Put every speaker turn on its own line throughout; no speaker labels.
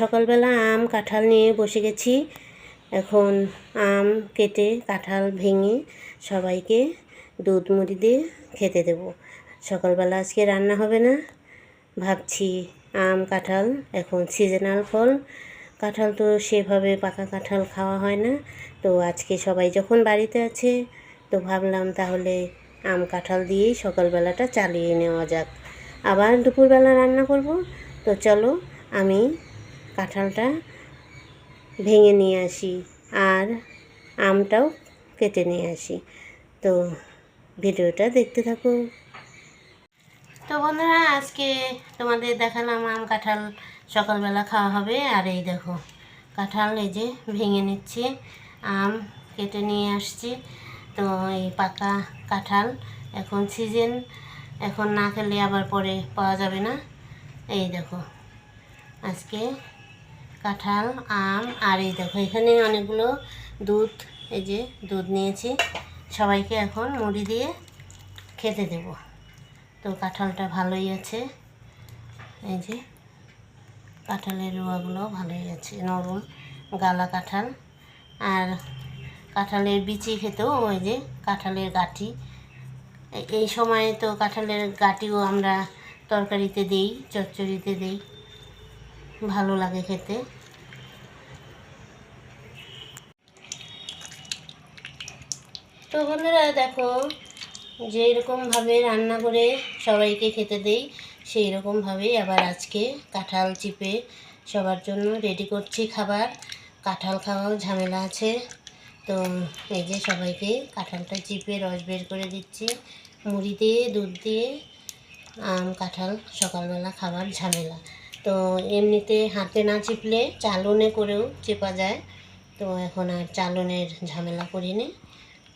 সকালবেলা আম কাঁঠাল নিয়ে বসে গেছি। এখন আম কেটে কাঁঠাল ভেঙে সবাইকে দুধ মুড়ি দিয়ে খেতে দেব। সকালবেলা আজকে রান্না হবে না, ভাবছি আম কাঁঠাল এখন সিজনাল ফল, কাঁঠাল তো সেভাবে পাকা কাঁঠাল খাওয়া হয় না। তো আজকে সবাই যখন বাড়িতে আছে তো ভাবলাম তাহলে আম কাঁঠাল দিয়েই সকালবেলাটা চালিয়ে নেওয়া যাক। আবার দুপুরবেলা রান্না করব। তো চলো আমি কাঁঠালটা ভেঙে নিয়ে আসি আর আমটাও কেটে নিয়ে আসি। তো ভিডিওটা দেখতে থাকো। তো বন্ধুরা, আজকে তোমাদের দেখালাম আম কাঁঠাল সকালবেলা খাওয়া হবে। আর এই দেখো কাঁঠাল এই যে ভেঙে নিচ্ছি, আম কেটে নিয়ে আসছি। তো এই পাকা কাঁঠাল এখন সিজন, এখন না খেলে আবার পরে পাওয়া যাবে না। এই দেখো আজকে কাঁঠাল, আম, আর এই দেখো এখানে অনেকগুলো দুধ, এই যে দুধ নিয়েছি, সবাইকে এখন মুড়ি দিয়ে খেতে দেব। তো কাঁঠালটা ভালোই আছে, এই যে কাঁঠালের রুয়াগুলো ভালোই আছে, নরম গালা কাঁঠাল। আর কাঁঠালের বিচি খেতেও ওই যে কাঁঠালের গাঁটি, এই সময়ে তো কাঁঠালের গাঁটিও আমরা তরকারিতে দিই, চচ্চড়িতে দিই, ভালো লাগে খেতে। তো বন্ধুরা দেখো, যেই রকমভাবে রান্না করে সবাইকে খেতে দেই সেই রকমভাবেই আবার আজকে কাঁঠাল চিপে সবার জন্য রেডি করছি খাবার। কাঁঠাল খাওয়াও ঝামেলা আছে, তো এই যে সবাইকে কাঁঠালটা চিপে রস বের করে দিচ্ছি। মুড়ি দিয়ে দুধ দিয়ে আম কাঁঠাল সকালবেলা খাবার ঝামেলা। তো এমনিতে হাতে না চিপলে চালনে করেও চেপা যায়। তো এখন আর চালনের ঝামেলা করিনি,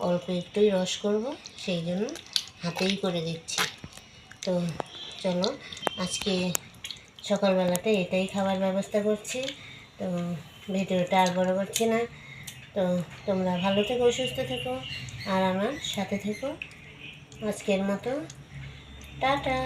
অল্প একটুই রস করব, সেই জন্য হাতেই করে দিচ্ছি। তো চলো আজকে সকালবেলাটা এটাই খাবার ব্যবস্থা করছি। তো ভিডিওটা আর বড় করছি না। তো তোমরা ভালো থেকো, সুস্থ থেকো, আর আমার সাথে থেকো। আজকের মতো টাটা।